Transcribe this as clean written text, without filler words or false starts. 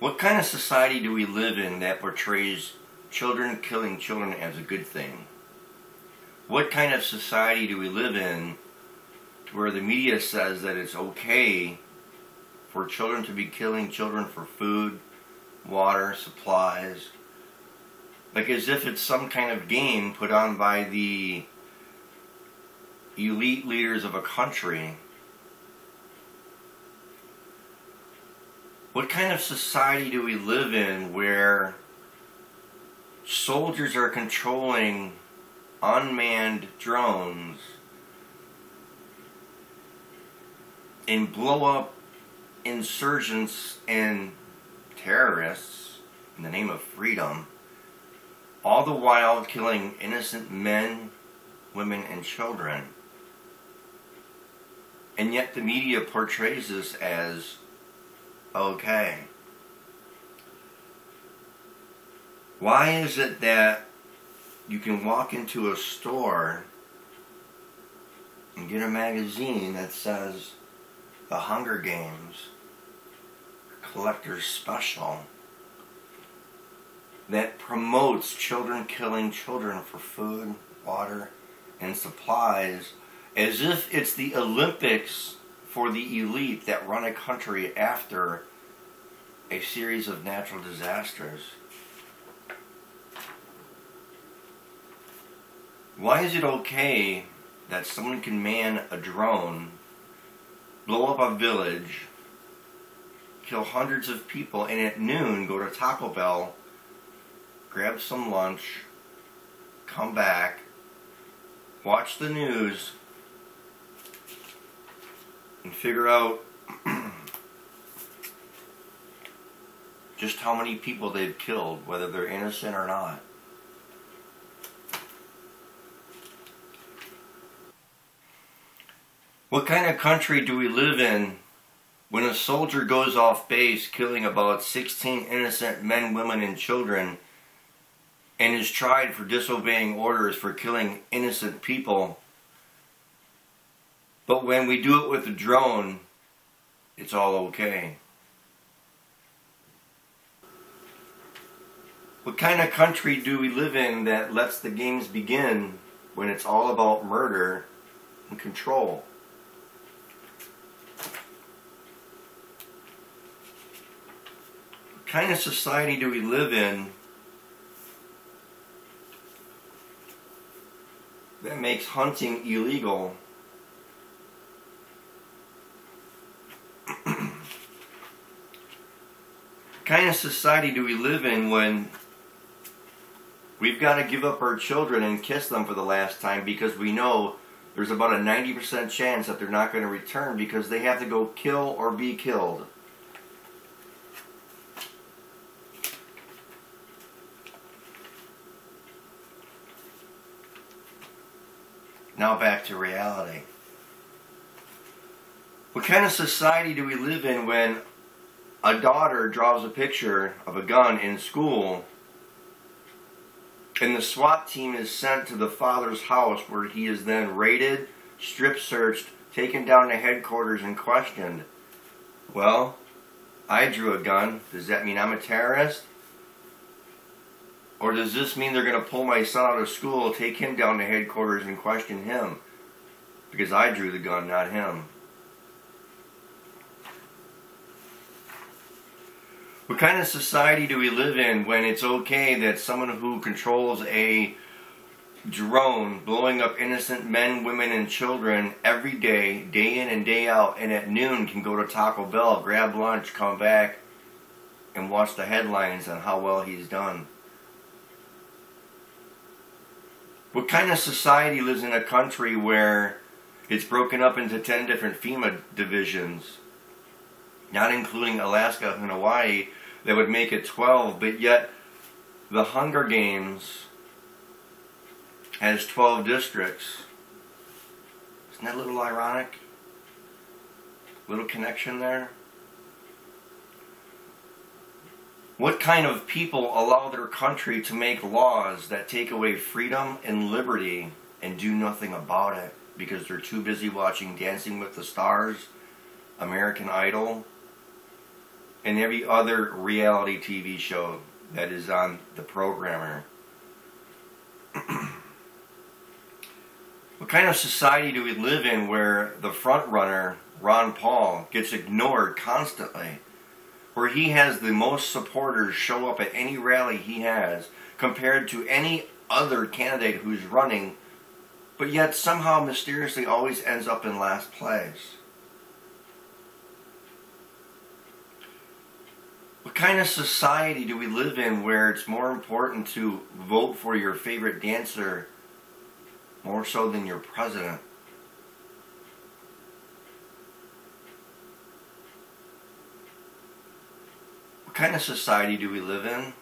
What kind of society do we live in that portrays children killing children as a good thing? What kind of society do we live in to where the media says that it's okay for children to be killing children for food, water, supplies, like as if it's some kind of game put on by the elite leaders of a country? What kind of society do we live in where soldiers are controlling unmanned drones and blow up insurgents and terrorists in the name of freedom, all the while killing innocent men, women, and children? And yet the media portrays this as okay. Why is it that you can walk into a store and get a magazine that says The Hunger Games Collector's Special that promotes children killing children for food, water, and supplies, as if it's the Olympics for the elite that run a country after a series of natural disasters? Why is it okay that someone can man a drone, blow up a village, kill hundreds of people, and at noon go to Taco Bell, grab some lunch, come back, watch the news, and figure out just how many people they've killed, whether they're innocent or not? What kind of country do we live in when a soldier goes off base killing about 16 innocent men, women, and children and is tried for disobeying orders for killing innocent people? But when we do it with a drone, it's all okay. What kind of country do we live in that lets the games begin when it's all about murder and control? What kind of society do we live in that makes hunting illegal? What kind of society do we live in when we've got to give up our children and kiss them for the last time because we know there's about a 90% chance that they're not going to return because they have to go kill or be killed? Now back to reality. What kind of society do we live in when a daughter draws a picture of a gun in school and the SWAT team is sent to the father's house where he is then raided, strip searched, taken down to headquarters and questioned? Well, I drew a gun. Does that mean I'm a terrorist? Or does this mean they're going to pull my son out of school, take him down to headquarters and question him? Because I drew the gun, not him. What kind of society do we live in when it's okay that someone who controls a drone blowing up innocent men, women, and children every day, day in and day out, and at noon can go to Taco Bell, grab lunch, come back, and watch the headlines on how well he's done? What kind of society lives in a country where it's broken up into 10 different FEMA divisions, not including Alaska and Hawaii, that would make it 12, but yet the Hunger Games has 12 districts? Isn't that a little ironic? Little connection there? What kind of people allow their country to make laws that take away freedom and liberty and do nothing about it because they're too busy watching Dancing with the Stars, American Idol, and every other reality TV show that is on the programmer. What kind of society do we live in where the front runner, Ron Paul, gets ignored constantly? Where he has the most supporters show up at any rally he has compared to any other candidate who's running, but yet somehow mysteriously always ends up in last place. What kind of society do we live in where it's more important to vote for your favorite dancer more so than your president? What kind of society do we live in